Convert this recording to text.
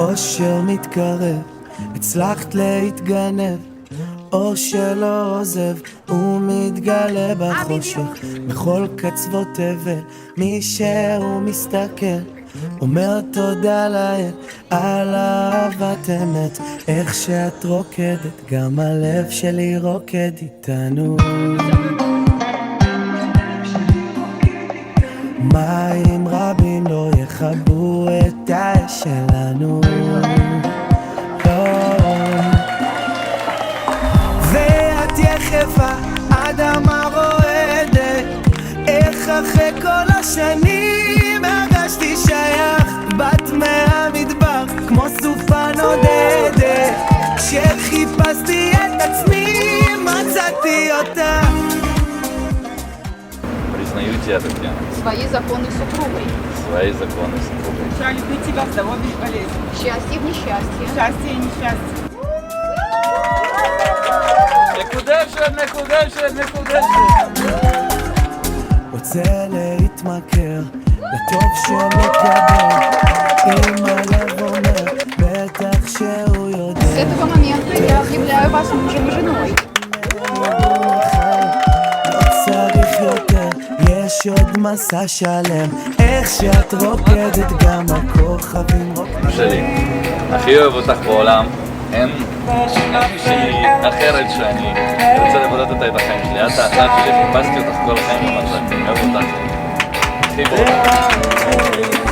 אושר מתקרב, הצלחת להתגנב, אור שלא עוזב, הוא מתגלה בחושך, בכל קצוות תבל, מי שהוא מסתכל, אומר תודה לאל, על אהבת אמת, איך שאת רוקדת, גם הלב שלי רוקד איתנו. מים רבים לא יכבו את האש שלנו, ואת יחפה, אדמה רועדת, איך אחרי כל השנים הרגשתי שייך, בת מהמדבר כמו סופה נודדת, כשחיפשתי את עצמי מצאתי אותה. Признаю тебя, Татьяна. Свои законы с супругой. Свои законы с супругой. Я люблю тебя в здоровье и болезни. Счастье в несчастье. Счастье и несчастье. מקודשת. רוצה להתמכר לטוב שמקבל, אם הלב אומר בטח שהוא יודע. С этого момента я объявляю вас мужем и женой. צריך יותר, יש עוד מסע שלם, איך שאת רוקדת גם הכוכבים רוקדים שלי, הכי אוהב אותך בעולם, אין מישהי אחרת שאני רוצה לבודד אותה את החיים שלי. את האחת שלי, חיפשתי אותך כל החיים ומצאתי, אוהב אותך הכי בעולם.